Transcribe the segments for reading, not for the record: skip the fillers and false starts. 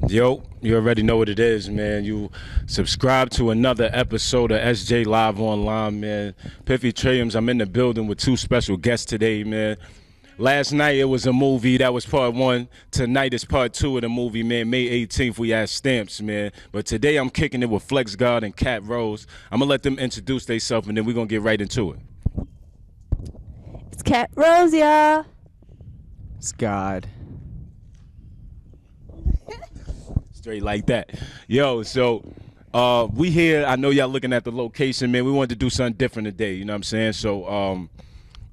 Yo, you already know what it is, man. You subscribe to another episode of SJ Live Online, man. Piffy Triums, I'm in the building with two special guests today, man. Last night it was a movie, that was part one. Tonight is part two of the movie, man. May 18th we had Stamps, man. But today I'm kicking it with Flx Gdd and Cat Rose. I'm gonna let them introduce themselves and then we're gonna get right into it. It's Cat Rose, y'all. It's God. Straight like that. Yo, so we here. I know y'all looking at the location, man. We wanted to do something different today, you know what I'm saying? So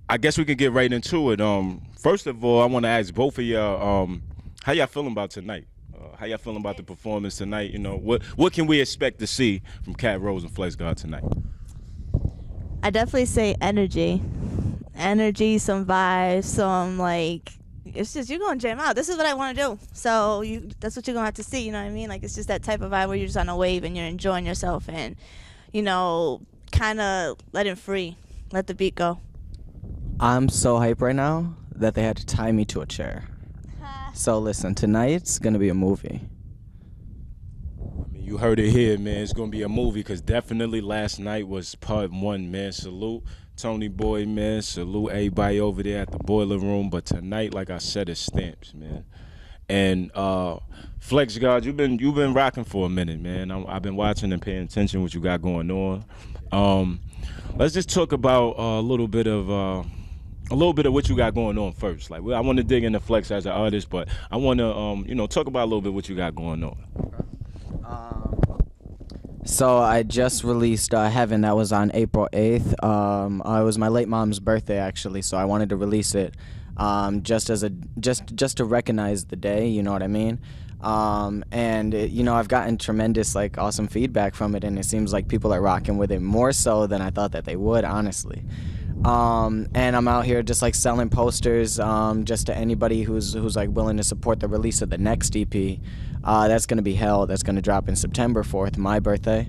I guess we can get right into it. First of all, I want to ask both of y'all, how y'all feeling about tonight? How y'all feeling about the performance tonight? You know, what can we expect to see from Cat Rose and Flx Gdd tonight? I definitely say energy. Energy, some vibes, some like, it's just, you're going to jam out. This is what I want to do. So that's what you're going to have to see, you know what I mean? Like, it's just that type of vibe where you're just on a wave and you're enjoying yourself and, you know, kind of let it free. Let the beat go. I'm so hyped right now that they had to tie me to a chair. So listen, tonight's going to be a movie. I mean, you heard it here, man. It's going to be a movie because definitely last night was part one, man. Salute Tony Boy, man. Salute everybody over there at the boiler room. But tonight, like I said, it's Stamps, man. And Flx Gdd, you've been rocking for a minute, man. I've been watching and paying attention what you got going on. Let's just talk about a little bit of what you got going on first. Like, I want to dig into Flx as an artist, but I want to talk about a little bit what you got going on. So I just released Heaven. That was on April 8th. It was my late mom's birthday, actually, so I wanted to release it just to recognize the day, you know what I mean? I've gotten tremendous, like, awesome feedback from it, and it seems like people are rocking with it more so than I thought that they would, honestly. And I'm out here just like selling posters just to anybody who's like willing to support the release of the next EP. That's gonna be Hell. That's gonna drop in September 4th, my birthday.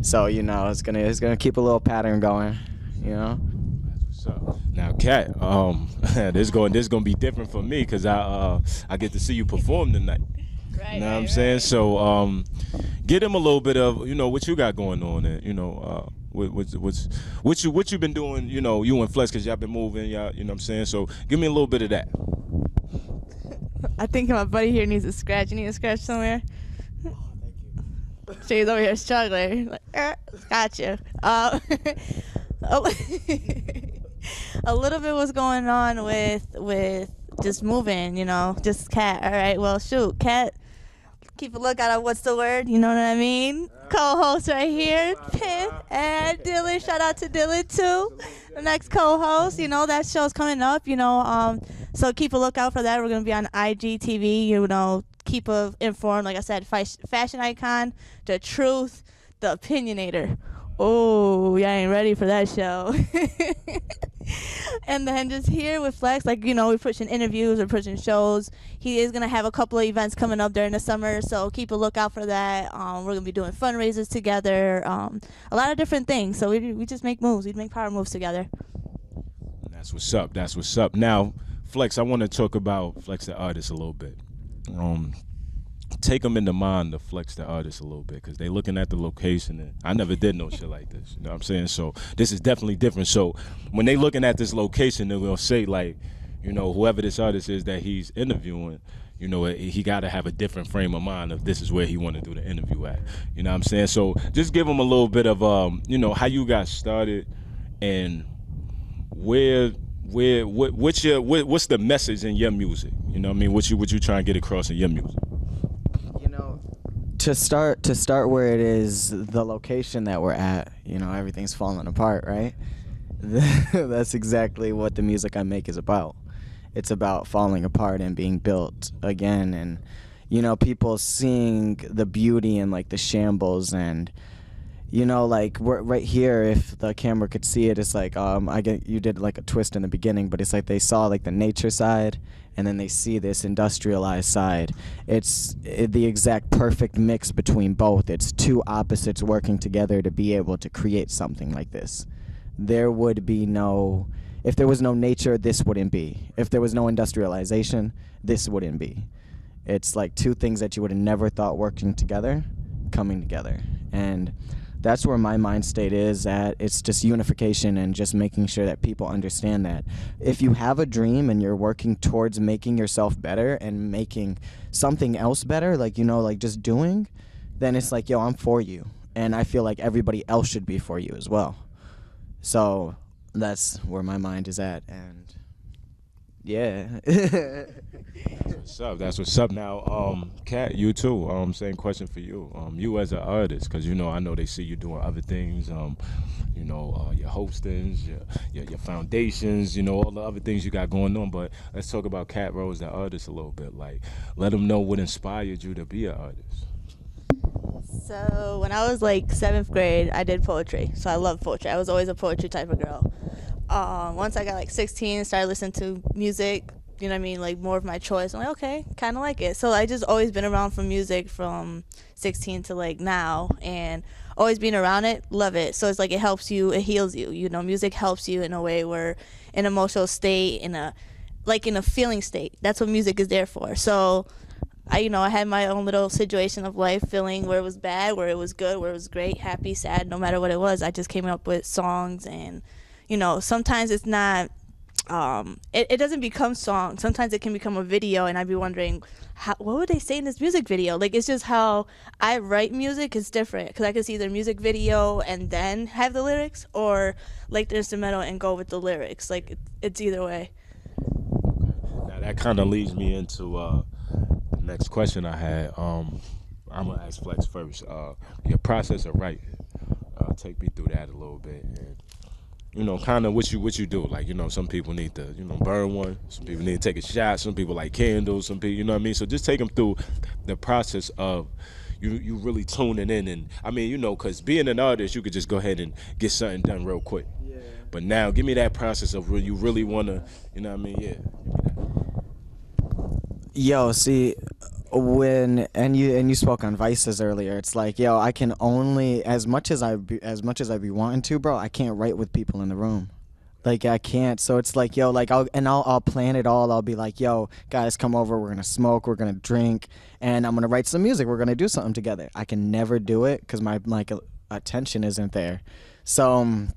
So it's gonna keep a little pattern going, you know. That's what's up. Now, Cat, this gonna be different for me because I get to see you perform tonight. Right, you know what I'm saying? So get him a little bit of what you got going on, and what you been doing, you and Flx, because y'all been moving, y'all, you know what I'm saying? So give me a little bit of that. I think my buddy here needs a scratch. You need a scratch somewhere? Oh, thank you. She's over here struggling. Like, got you. A little bit was going on with just moving, just Cat. All right, well, shoot, Cat. Keep a lookout on what's the word, you know what I mean? Co-host right here, Piff and Dylan. Shout out to Dylan too, the next co-host. That show's coming up. So keep a lookout for that. We're gonna be on IGTV. Keep informed. Like I said, fashion icon, the truth, the opinionator. Oh, y'all ain't ready for that show. And then just here with Flx, we're pushing interviews, we're pushing shows. He is going to have a couple of events coming up during the summer, so keep a lookout for that. We're going to be doing fundraisers together, a lot of different things. So we just make moves. We make power moves together. That's what's up. That's what's up. Now, Flx, I want to talk about Flx the artist a little bit. Take them into mind, the Flx the artist a little bit, because they looking at the location, and I never did no shit like this, you know what I'm saying? So this is definitely different. So when they looking at this location, they're going to say, like, whoever this artist is that he's interviewing, he got to have a different frame of mind of this is where he want to do the interview at, you know what I'm saying? So just give them a little bit of, how you got started and what's the message in your music, you know what I mean? What you trying to get across in your music? To start where it is, the location that we're at, everything's falling apart, right? That's exactly what the music I make is about. It's about falling apart and being built again, and people seeing the beauty in like the shambles, and we're right here, if the camera could see it, it's like you did like a twist in the beginning, but it's like they saw like the nature side and then they see this industrialized side. It's the exact perfect mix between both. It's two opposites working together to be able to create something like this. There would be no, if there was no nature, this wouldn't be. If there was no industrialization, this wouldn't be. It's like two things that you would have never thought working together, coming together. And that's where my mind state is at. It's just unification and just making sure that people understand that if you have a dream and you're working towards making yourself better and making something else better, like, you know, like just doing, then it's like, yo, I'm for you. And I feel like everybody else should be for you as well. So that's where my mind is at. And yeah. What's up? That's what's up. Now, Kat, you too. Same question for you. You as an artist, because you know, I know they see you doing other things. You know, your hostings, your foundations. You know, all the other things you got going on. But let's talk about Kat Rose, the artist, a little bit. Like, let them know what inspired you to be an artist. So when I was like 7th grade, I did poetry. So I love poetry. I was always a poetry type of girl. Once I got like 16, started listening to music, you know what I mean, like more of my choice. I'm like, okay, kind of like it. So I just always been around from music from 16 to like now, and always being around it, love it. So it's like it helps you, it heals you. You know, music helps you in a way where in an emotional state, in a feeling state. That's what music is there for. So I had my own little situation of life, feeling where it was bad, where it was good, where it was great, happy, sad, no matter what it was. I just came up with songs, and sometimes it's not, it doesn't become song. Sometimes it can become a video, and I'd be wondering, what would they say in this music video? Like, it's just how I write music is different, because I can see their music video and then have the lyrics, or like the instrumental and go with the lyrics. Like, it's either way. Now that kind of leads me into the next question I had. I'm gonna ask Flex first. Your process of writing. Take me through that a little bit. And kind of what you do. Like, some people need to, burn one. Some people need to take a shot. Some people like candles. Some people, you know what I mean? So just take them through the process of you really tuning in. And, I mean, because being an artist, you could just go ahead and get something done real quick. Yeah. But now, give me that process of where you really want to, you know what I mean? Yeah. Yo, see, you spoke on vices earlier. It's like, yo, I can only, as much as I be wanting to, bro, I can't write with people in the room. Like, I can't. So it's like, yo, like I'll plan it all. I'll be like, yo, guys, come over. We're gonna smoke. We're gonna drink, and I'm gonna write some music. We're gonna do something together. I can never do it because my attention isn't there. So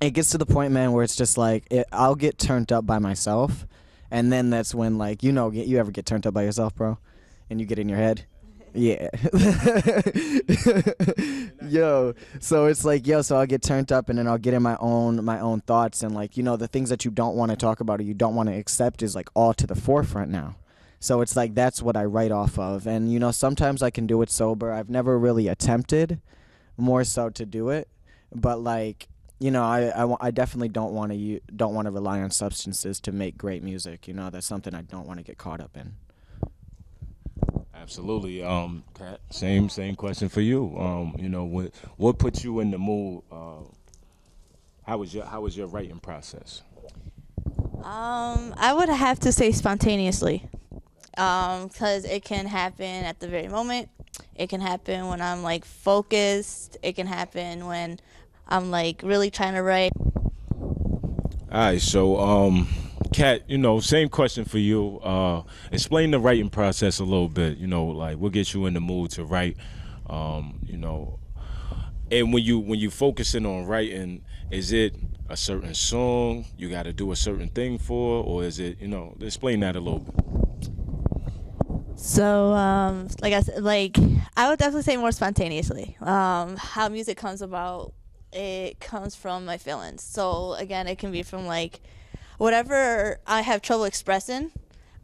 it gets to the point, man, where it's just like I'll get turned up by myself. And then that's when, like, you ever get turned up by yourself, bro? And you get in your head? Yeah. Yo, so it's like, so I'll get turned up, and then I'll get in my own thoughts, and, like, the things that you don't want to talk about or you don't want to accept is, like, all to the forefront now. So it's like that's what I write off of. And, sometimes I can do it sober. I've never really attempted more so to do it. But, like, I definitely don't want to rely on substances to make great music. That's something I don't want to get caught up in. Absolutely. Kat, same question for you. What put you in the mood? How was your writing process? I would have to say spontaneously, because it can happen at the very moment. It can happen when I'm like focused. It can happen when I'm like really trying to write. All right, so Kat, same question for you. Explain the writing process a little bit. Like what gets you in the mood to write. And when you focusing on writing, is it a certain song you got to do a certain thing for, or is it explain that a little bit. So, like I said, I would definitely say more spontaneously. How music comes about, it comes from my feelings. So again, it can be from like whatever I have trouble expressing,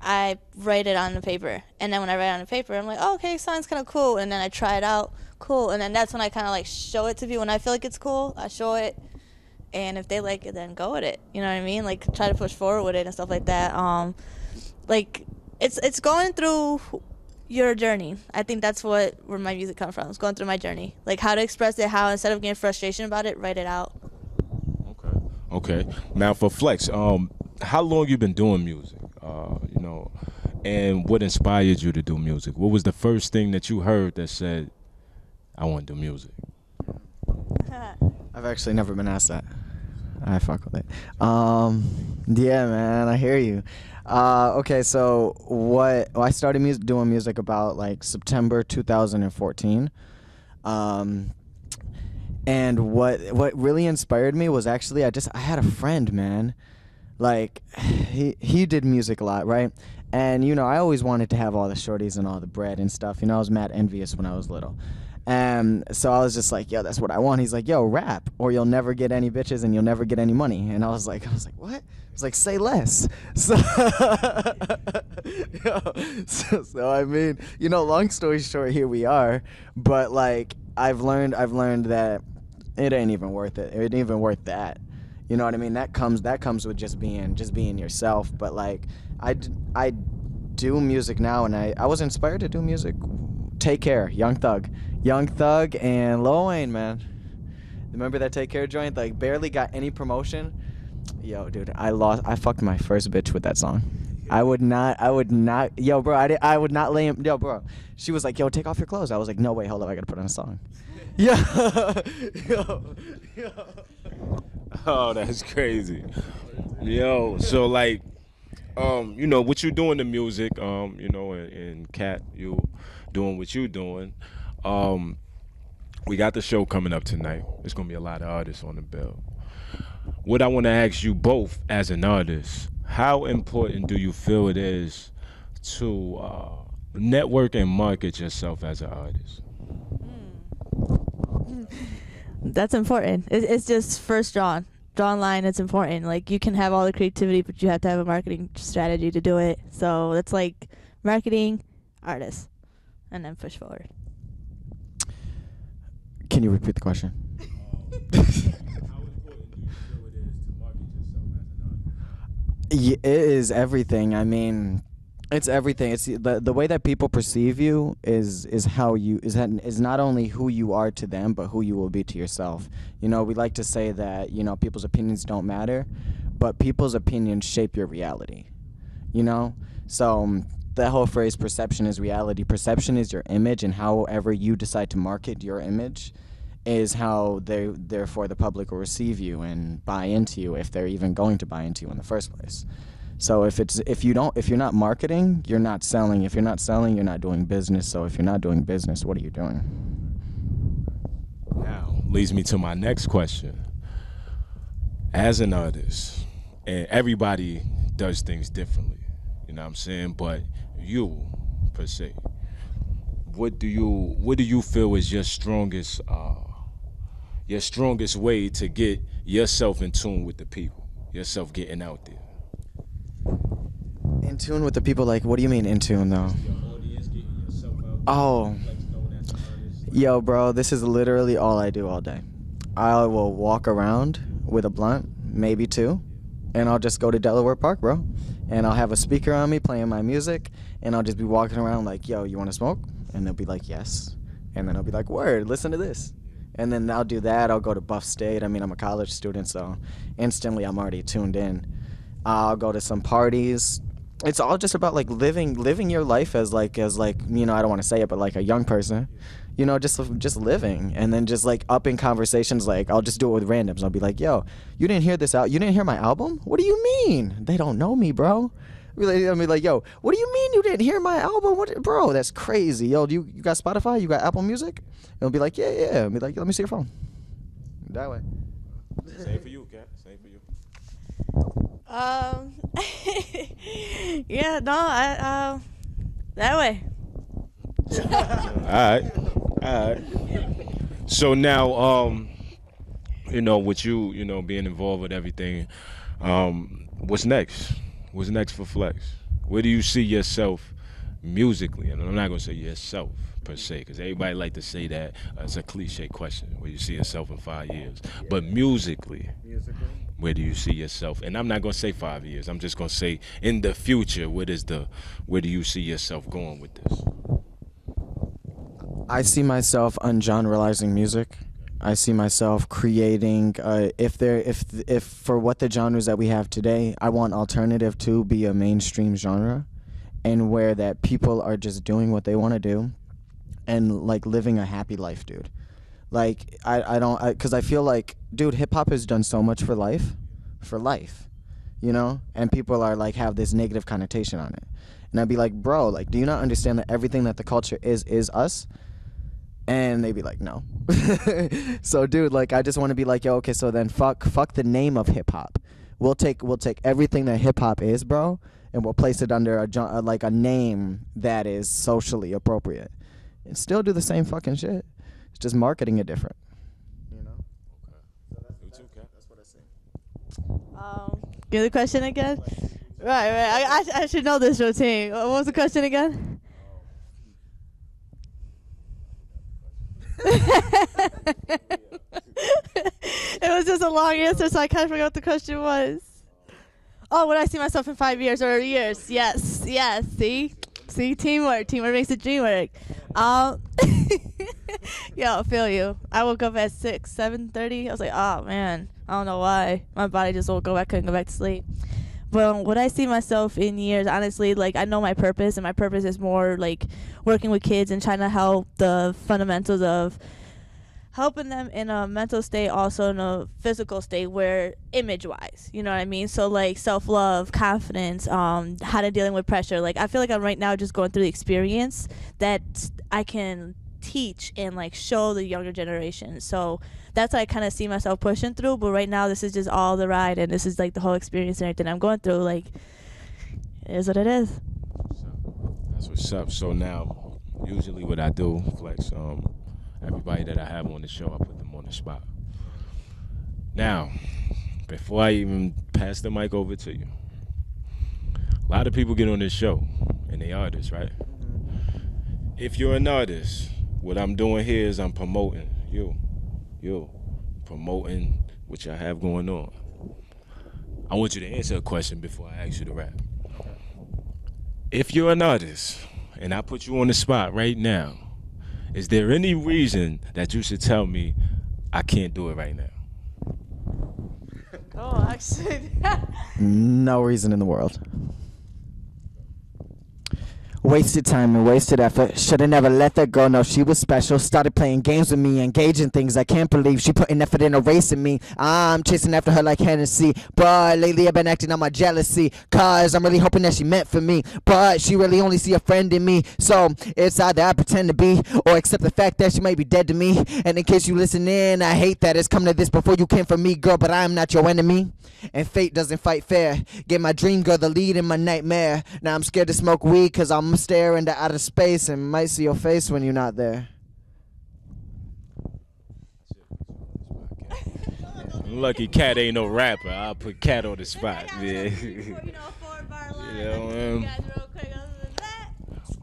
I write it on the paper. And then when I write it on the paper, I'm like, oh, okay, sounds kind of cool. And then I try it out, cool. And then that's when I kind of like show it to people. When I feel like it's cool, I show it. And if they like it, then go with it. You know what I mean? Like try to push forward with it and stuff like that. It's going through your journey. I think that's where my music comes from. It's going through my journey. Like how to express it, how instead of getting frustration about it, write it out. Okay. Now for Flex, how long you been doing music? And what inspired you to do music? What was the first thing that you heard that said, I want to do music? I've actually never been asked that. I fuck with it. Yeah, man, I hear you. Okay, so I started doing music about like September 2014. And what really inspired me was actually I had a friend, man. Like he did music a lot, right? And I always wanted to have all the shorties and all the bread and stuff. I was mad envious when I was little. And so I was just like, yo, that's what I want. He's like, yo, rap, or you'll never get any bitches and you'll never get any money. And I was like, what? I was like, say less. So, so I mean, long story short, here we are. But like, I've learned that it ain't even worth it. It ain't even worth that. You know what I mean? That comes with just being yourself. But like, I do music now, and I was inspired to do music. Take Care, Young Thug, and Lil Wayne, man. Remember that Take Care joint? Like, barely got any promotion. Yo, dude, I fucked my first bitch with that song. I would not, yo, bro, I would not lay him, yo, bro. She was like, yo, take off your clothes. I was like, no, wait, hold up, I gotta put on a song. Yeah. yo. Oh, that's crazy. Yo, so like, what you doing in music, and Kat, you doing what you doing. We got the show coming up tonight. There's gonna be a lot of artists on the bill. What I want to ask you both as an artist, how important do you feel it is to network and market yourself as an artist? That's important. It's just first draw line. It's important. Like, you can have all the creativity, but you have to have a marketing strategy to do it. So it's like marketing, artists, and then push forward. Can you repeat the question? Yeah, it is everything. I mean, it's everything. It's the way that people perceive you is not only who you are to them, but who you will be to yourself. We like to say that people's opinions don't matter, but people's opinions shape your reality. So that whole phrase, perception is reality. Perception is your image, and however you decide to market your image is how therefore the public will receive you and buy into you, if they're even going to buy into you in the first place. So if you're not marketing, you're not selling. If you're not selling, you're not doing business. So if you're not doing business, what are you doing? Now leads me to my next question. As an artist, and everybody does things differently, you know what I'm saying? But you, per se, what do you feel is your strongest way to get yourself in tune with the people, yourself getting out there? In tune with the people, like, what do you mean in tune, though? Oh, yo, bro, this is literally all I do all day. I will walk around with a blunt, maybe two, and I'll just go to Delaware Park, bro. And I'll have a speaker on me playing my music, and I'll just be walking around like, yo, you want to smoke? And they'll be like, yes. And then I'll be like, word, listen to this. And then I'll do that. I'll go to Buff State. I mean, I'm a college student, so instantly I'm already tuned in. I'll go to some parties. It's all just about like living your life as like I don't want to say it, but like a young person, just living, and then just like upping conversations. Like, I'll just do it with randoms. I'll be like, yo, you didn't hear this out? You didn't hear my album? What do you mean? They don't know me, bro. I mean, like, yo, what do you mean you didn't hear my album? What, bro? That's crazy. Yo, you got Spotify? You got Apple Music? And I'll be like, yeah. I'll be like, let me see your phone. That way. Same for you, Kat. Same for you. Yeah, no, that way. All right. So now, with you, being involved with everything, what's next? What's next for Flex? Where do you see yourself musically? And I'm not gonna say yourself per se, because everybody like to say that. It's a cliche question, where you see yourself in 5 years. But musically, where do you see yourself? And I'm not gonna say 5 years. I'm just gonna say in the future. Where do you see yourself going with this? I see myself ungenrealizing music. I see myself creating. If for what the genres that we have today, I want alternative to be a mainstream genre, and where that people are just doing what they want to do, and like living a happy life, dude. Like, because I feel like, dude, hip hop has done so much for life. you know? And people are like have this negative connotation on it. And I'd be like, bro, like, do you not understand that everything that the culture is us? And they'd be like, no. So, dude, like, I just want to be like, yo, okay, so then fuck the name of hip hop. We'll take everything that hip hop is, bro, and we'll place it under a name that is socially appropriate, and still do the same fucking shit. It's just marketing it different. You know. Okay. So that's what I say. Give the question again. Right. I should know this routine. What was the question again? It was just a long answer, so I kind of forgot what the question was. Oh, would I see myself in 5 years or years? Yes. See, teamwork makes the dream work. Yo, I feel you. I woke up at 7:30. I was like, oh man, I don't know why. My body just woke up. I couldn't go back to sleep. But would I see myself in years? Honestly, like, I know my purpose, and my purpose is more like working with kids and trying to help the fundamentals of helping them in a mental state, also in a physical state, where image-wise, you know what I mean? So, like, self-love, confidence, how to dealing with pressure. Like, I feel like I'm right now just going through the experience that I can teach and, like, show the younger generation. So that's what I kind of see myself pushing through. But right now, this is just all the ride, and this is, like, the whole experience and everything I'm going through. Like, it is what it is. That's what's up. So now, usually what I do, Flex, everybody that I have on the show, I put them on the spot. Now, before I even pass the mic over to you, a lot of people get on this show, and they artists, right? If you're an artist, what I'm doing here is I'm promoting you, promoting what y'all have going on. I want you to answer a question before I ask you to rap. If you're an artist, and I put you on the spot right now, is there any reason that you should tell me I can't do it right now? Oh, actually. No reason in the world. Wasted time and wasted effort. Shoulda never let that go. No, she was special. Started playing games with me, engaging things I can't believe. She putting effort in erasing me. I'm chasing after her like Hennessy. But lately I've been acting on my jealousy. Cause I'm really hoping that she meant for me. But she really only see a friend in me. So it's either I pretend to be or accept the fact that she might be dead to me. And in case you listen in, I hate that it's come to this before you came for me, girl. But I am not your enemy. And fate doesn't fight fair. Gave my dream girl the lead in my nightmare. Now I'm scared to smoke weed cause I'm stare into outer space and might see your face when you're not there. Lucky Cat ain't no rapper. I'll put Cat on the spot. Yeah.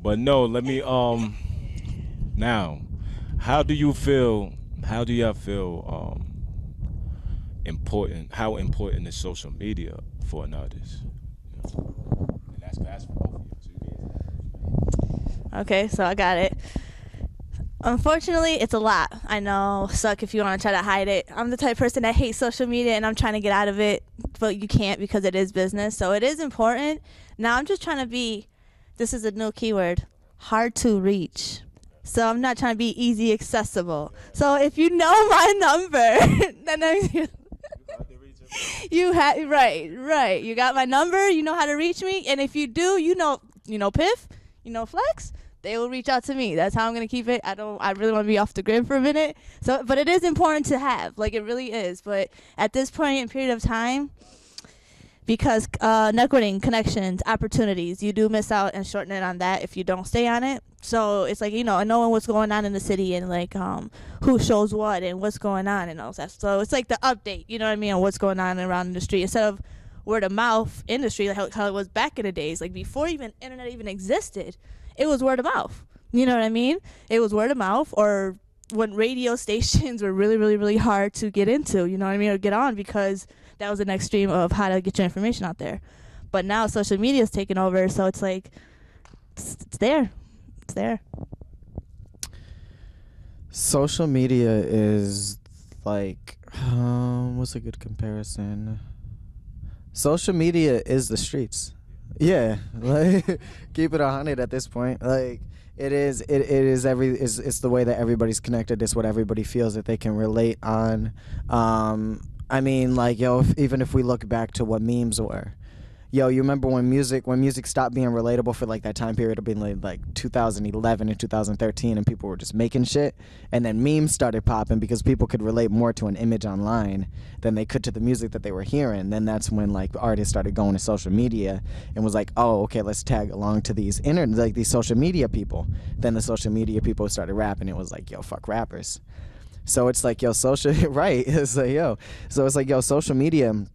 But no, let me now, how do y'all feel important? How important is social media for an artist? And that's for both of you. Okay, so I got it. Unfortunately, it's a lot. I know, suck if you want to try to hide it. I'm the type of person that hates social media, and I'm trying to get out of it, but you can't because it is business. So it is important. Now I'm just trying to be, this is a new keyword, hard to reach. So I'm not trying to be easy accessible. So if you know my number, then you have right. You got my number. You know how to reach me, and if you do, you know Piff, you know Flex. They will reach out to me. That's how I'm gonna keep it. I really want to be off the grid for a minute. So, but it is important to have. Like, it really is. But at this point in period of time, because networking, connections, opportunities, you do miss out and shorten it on that if you don't stay on it. So it's like, knowing what's going on in the city and like who shows what and what's going on and all that. So it's like the update, you know what I mean, on what's going on around the street instead of word of mouth industry, like how it was back in the days, like before even internet even existed. It was word of mouth. You know what I mean? It was word of mouth, or when radio stations were really, really, really hard to get into, you know what I mean, or get on, because that was the next stream of how to get your information out there. But now social media is taking over, so it's like, it's there. It's there. Social media is like, what's a good comparison? Social media is the streets. Yeah, like, keep it 100 at this point. Like, it's the way that everybody's connected. It's what everybody feels that they can relate on I mean, like, yo, even if we look back to what memes were, yo, you remember when music stopped being relatable for like that time period of being like 2011 and 2013, and people were just making shit, and then memes started popping because people could relate more to an image online than they could to the music that they were hearing. Then that's when like artists started going to social media and was like, oh, okay, let's tag along to these these social media people. Then the social media people started rapping. It was like, yo, fuck rappers. So it's like, yo, social right. It's like, yo. So it's like, yo, social media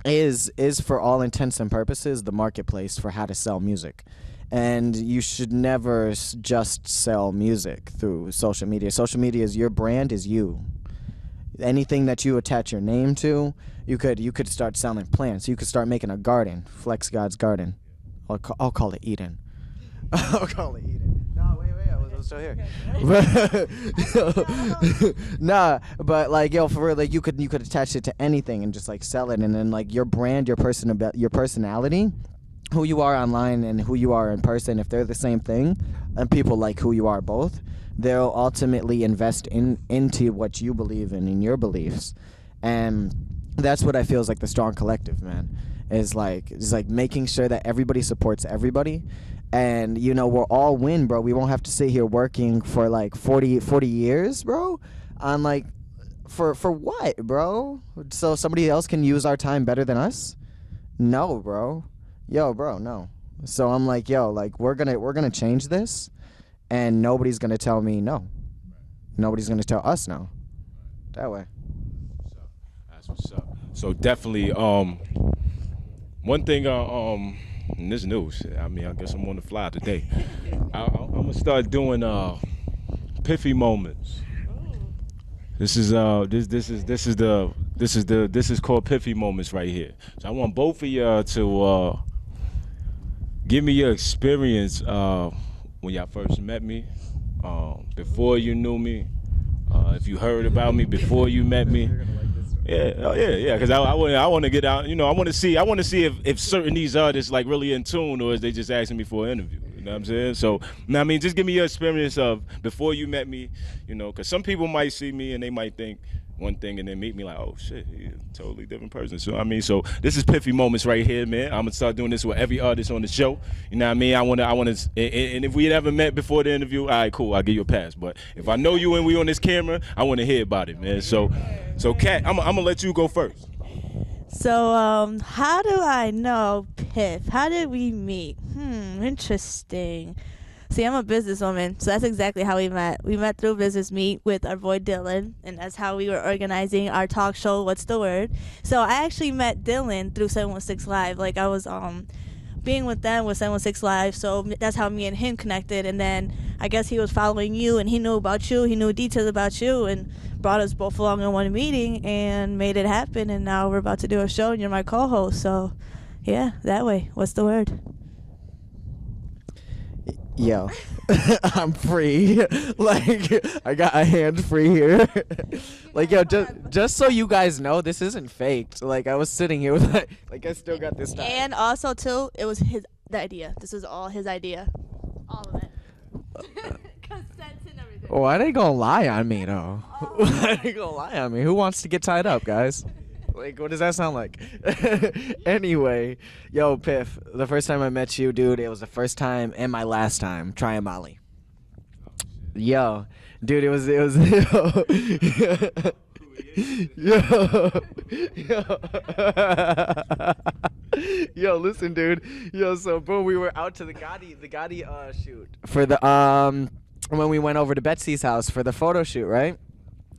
is for all intents and purposes the marketplace for how to sell music. And you should never just sell music through social media. Social media is your brand, is you. Anything that you attach your name to, you could start selling plants. You could start making a garden, Flx Gdd's garden. I'll call it Eden. I'll call it Eden. No, wait, I was still here. Nah, but like, yo, for real, like you could attach it to anything and just like sell it, and then like your brand, your personality, who you are online and who you are in person, if they're the same thing, and people like who you are both, they'll ultimately invest into what you believe in your beliefs. And that's what I feel is like the strong collective, man. Is like making sure that everybody supports everybody. And, you know, we'll all win, bro. We won't have to sit here working for like 40 years, bro, on like, for what, bro? So somebody else can use our time better than us? No, bro. Yo, bro, no. So I'm like, yo, like we're gonna change this, and nobody's gonna tell me no. Nobody's gonna tell us no. That way. That's what's up. So definitely, one thing, in this news, I mean, I guess I'm on the fly today. I'm gonna start doing Piffy moments. This is called Piffy moments right here. So I want both of y'all to give me your experience when y'all first met me, before you knew me, if you heard about me before you met me. Yeah. Because I want to get out. You know, I want to see if certain these artists like really in tune, or is they just asking me for an interview. You know what I'm saying? So, I mean, just give me your experience of before you met me. You know, because some people might see me and they might think one thing and then meet me like, oh shit, he's a totally different person. So I mean, so this is Piffy moments right here, man. I'm gonna start doing this with every artist on the show. You know what I mean? I wanna, and if we never met before the interview, all right, cool, I'll give you a pass. But if I know you and we on this camera, I want to hear about it, man. So Kat, I'm gonna let you go first. So, how do I know Piff? How did we meet? Interesting. See, I'm a businesswoman, so that's exactly how we met. We met through Business Meet with our boy Dylan, and that's how we were organizing our talk show, What's the Word? So I actually met Dylan through 716 Live. Like, I was being with them with 716 Live, so that's how me and him connected. And then I guess he was following you, and he knew about you, he knew details about you, and brought us both along in one meeting and made it happen. And now we're about to do a show, and you're my co-host. So, yeah, that way. What's the word? Yo, I'm free. Like, I got a hand free here. Like, yo, just so you guys know, this isn't faked. Like, I was sitting here with, like I still got this time. And also, too, it was the idea. This was all his idea. All of it. Consent and everything. Why they gonna lie on me, though? Why they gonna lie on me? Who wants to get tied up, guys? Like, what does that sound like? Anyway, yo, Piff, the first time I met you, dude, it was the first time and my last time trying Molly. Yo, dude, it was yo, listen, dude. Yo, so boom, we were out to the Gatti shoot for the when we went over to Betsy's house for the photo shoot, right?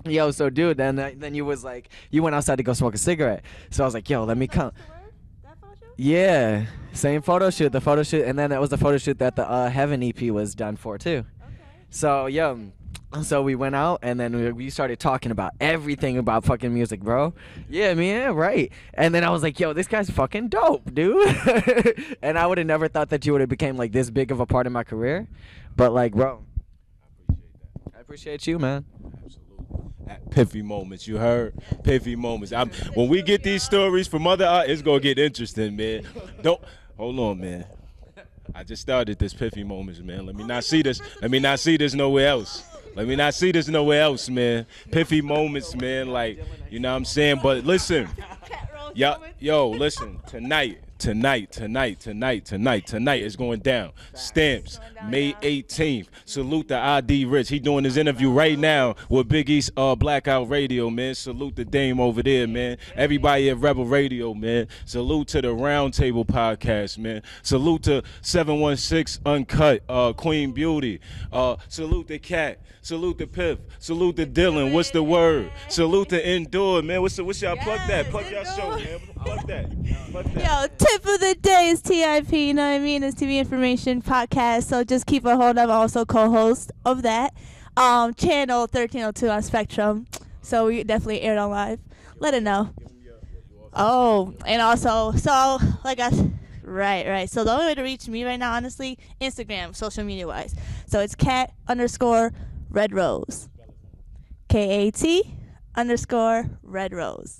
Yo, so dude, then you was like, you went outside to go smoke a cigarette. So I was like, yo, let me come. That photo shoot? Yeah, same photo shoot, the photo shoot, and then that was the photo shoot that the Heaven EP was done for too. Okay. So so we went out, and then we started talking about everything about fucking music, bro. Yeah, man, right. And then I was like, yo, this guy's fucking dope, dude. And I would have never thought that you would have became like this big of a part of my career. But like, bro, I appreciate you, man. Piffy moments, you heard? Piffy moments. When we get these stories from other artists, it's gonna get interesting, man. Hold on, man. I just started this Piffy moments, man. Let me not see this nowhere else. Let me not see this nowhere else, man. Piffy moments, man. Like, you know what I'm saying? But listen, yo, listen. Tonight is going down. Stamps, May 18th. Salute the ID Rich. He doing his interview right now with Big East Blackout Radio, man. Salute the Dame over there, man. Everybody at Rebel Radio, man. Salute to the Roundtable Podcast, man. Salute to 716 Uncut, Queen Beauty. Salute the Cat. Salute the Piff. Salute the Dylan. What's the word? Salute the Endure, man. What's y'all? Plug that. Plug y'all show, man. Plug that. Yo, tip of the day is TIP, you know what I mean? It's TV Information Podcast, so just keep a hold of. I'm also co-host of that. Channel 1302 on Spectrum, so we definitely aired on live. Let it know. Oh, and also, so, like right. So the only way to reach me right now, honestly, Instagram, social media-wise. So it's cat_redrose. KAT_redrose.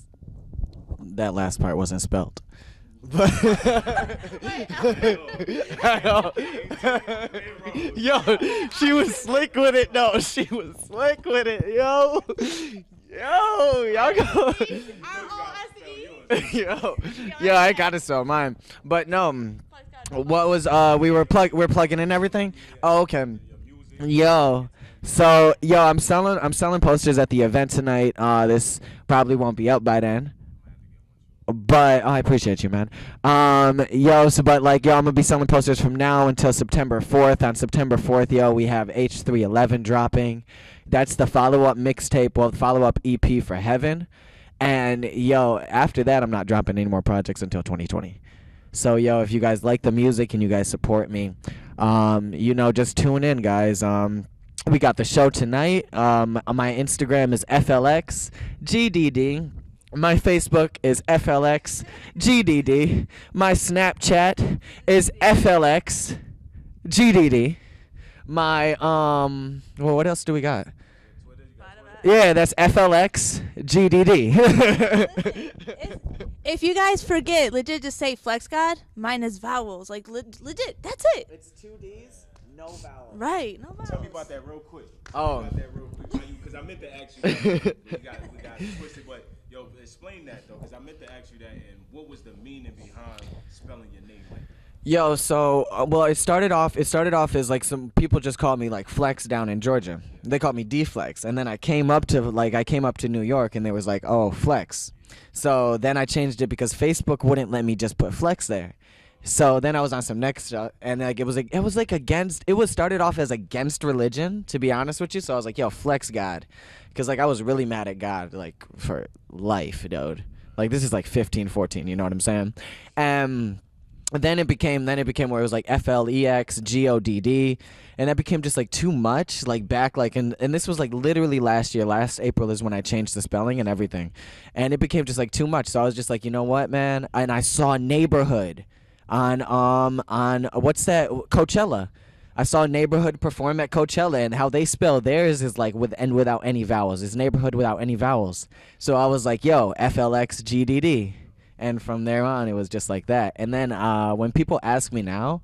That last part wasn't spelled. But yo, she was slick with it. No, she was slick with it. Yo, y'all go. yo, I gotta spell mine. But no, what was we're plugging in everything. Oh, okay. Yo. So I'm selling posters at the event tonight. This probably won't be up by then. But I appreciate you, man. I'm gonna be selling posters from now until September 4th. On September 4th, we have H311 dropping. That's the follow-up mixtape, follow-up EP for Heaven. And after that, I'm not dropping any more projects until 2020. So if you guys like the music and you guys support me, just tune in, guys. We got the show tonight. My Instagram is Flx Gdd. My Facebook is Flx Gdd. My Snapchat is Flx Gdd. My what else do we got? Yeah, that's Flx Gdd. If you guys forget, legit just say Flex God. Mine is vowels. Like legit, that's it. It's 2 D's, no vowels. Right, no vowels. Tell me about that real quick. Oh. Because I meant to ask you that. we got it twisted, but explain that though, because I meant to ask you that, and what was the meaning behind spelling your name like that? It started off as like some people just called me like Flex down in Georgia. They called me D-Flex, and then I came up to New York, and they was like, oh, Flex. So then I changed it because Facebook wouldn't let me just put Flex there. So then I was on some next and it started off as against religion, to be honest with you. So I was like, yo, Flex God, because I was really mad at God for life, dude. This is 15, 14, you know what I'm saying? Then it became where it was Flex Gdd, and that became just too much. And this was literally last year. Last April is when I changed the spelling and everything, and it became just too much. So I was just you know what, man? And I saw Neighborhood on what's that, Coachella. I saw Neighborhood perform at Coachella, and how they spell theirs is without any vowels. It's Neighborhood without any vowels. So I was like, yo, Flx Gdd. And from there on, it was just like that. And then when people ask me now,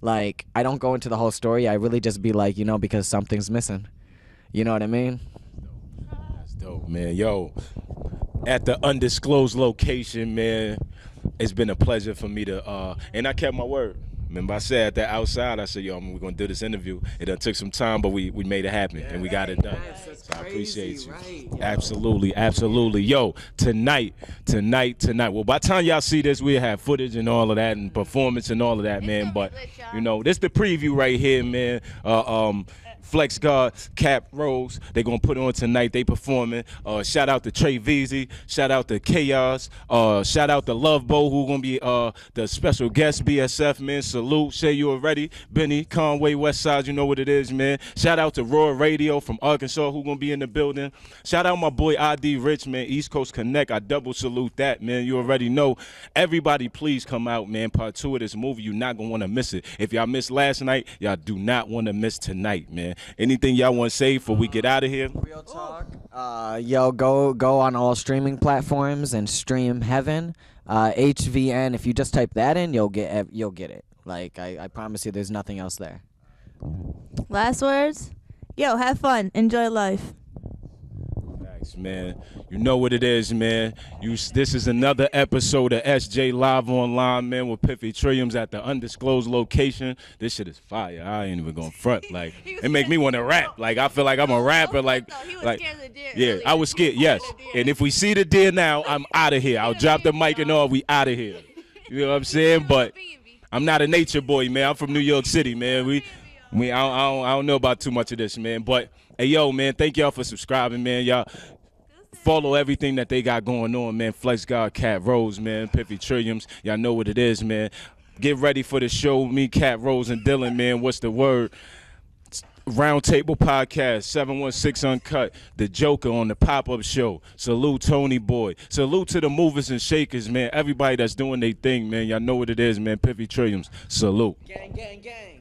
I don't go into the whole story. I really just be because something's missing. You know what I mean? That's dope, man. Yo, at the undisclosed location, man, it's been a pleasure for me to, and I kept my word. Remember I said that outside, I said, yo, we're going to do this interview. It done took some time, but we made it happen, and we got it done. So I appreciate you. Right. Absolutely. Yo, tonight. Well, by the time y'all see this, we'll have footage and all of that and performance and all of that, man. But, this the preview right here, man. Flex God, Cap Rose, they gonna put on tonight. They performing. Shout out to Trey Veezy. Shout out to Chaos. Shout out to Love Bo, who gonna be the special guest. BSF, man. Salute. Say you already. Benny, Conway, West Side. You know what it is, man. Shout out to Roar Radio from Arkansas, who gonna be in the building. Shout out my boy ID Rich, man. East Coast Connect. I double salute that, man. You already know. Everybody, please come out, man. Part 2 of this movie. You're not gonna wanna miss it. If y'all missed last night, y'all do not wanna miss tonight, man. Anything y'all want to say before we get out of here? Real talk. Go on all streaming platforms and stream Heaven. HVN. If you just type that in, you'll get it. I promise you, there's nothing else there. Last words. Yo, have fun. Enjoy life. Thanks, man. You know what it is, man. This is another episode of SJ Live Online, man, with Piffy Trilliums at the undisclosed location. This shit is fire. I ain't even gonna front. Like, it make me want to rap. Like, I feel like I'm a rapper. Like, yeah, I was scared. Yes. And if we see the deer now, I'm out of here. I'll drop the mic and all. We out of here. You know what I'm saying? But I'm not a nature boy, man. I'm from New York City, man. I don't know about too much of this, man. But hey, yo, man, thank y'all for subscribing, man. Y'all follow everything that they got going on, man. Flx Gdd, Cat Rose, man. Piffy Trilliums. Y'all know what it is, man. Get ready for the show. Me, Cat Rose, and Dylan, man. What's the word? Roundtable Podcast, 716 Uncut, The Joker on the pop-up show. Salute Tony Boy. Salute to the movers and shakers, man. Everybody that's doing their thing, man. Y'all know what it is, man. Piffy Trilliums. Salute. Gang, gang, gang.